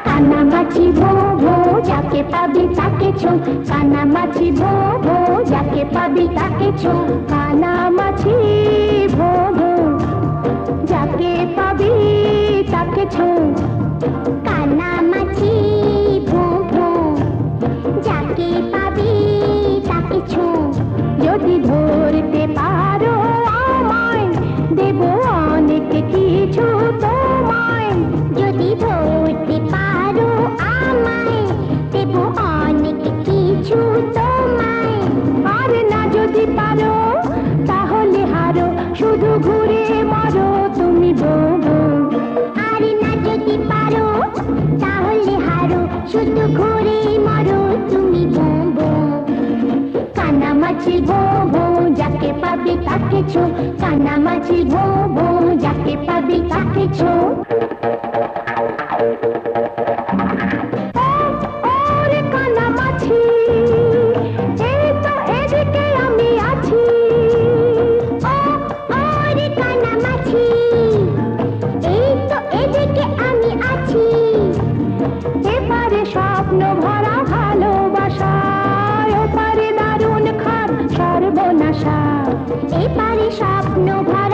কানামাছি ভো ভো যাকে পাবি তাকে ছো, কানামাছি ভো ভো যাকে পাবি তাকে ছো, কানামাছি ভো ভো যাকে পাবি তাকে ছো, কানামাছি ভো ভো যাকে পাবি তাকে ছো। যদি ধরতে পারো আমায় দেব অনেক কিছু তোমায়, যদি ধরতে পারো আমায় দেব অনেক কিছু তোমায়। আর না যদি পারো তাহলে হারো, শুধু ঘুরে মারো তুমি বোবো। আর না যদি পারো তাহলে হারো, শুধু ঘুরে মারো তুমি বোবো। কানামাছি ভো ভো যাকে পাবি তাকে ছো, কানামাছি ভো ভো যাকে পাবি তাকে ছো। ওরে কানামাছি এই তো এদিকে আমি আছি, ওরে কানামাছি এই তো এদিকে আমি আছি। এপারে স্বপ্ন ভরা ভালোবাসা, ওপারে দারুণ খাট সর্বনাশা, এপারে স্বপ্ন ভরা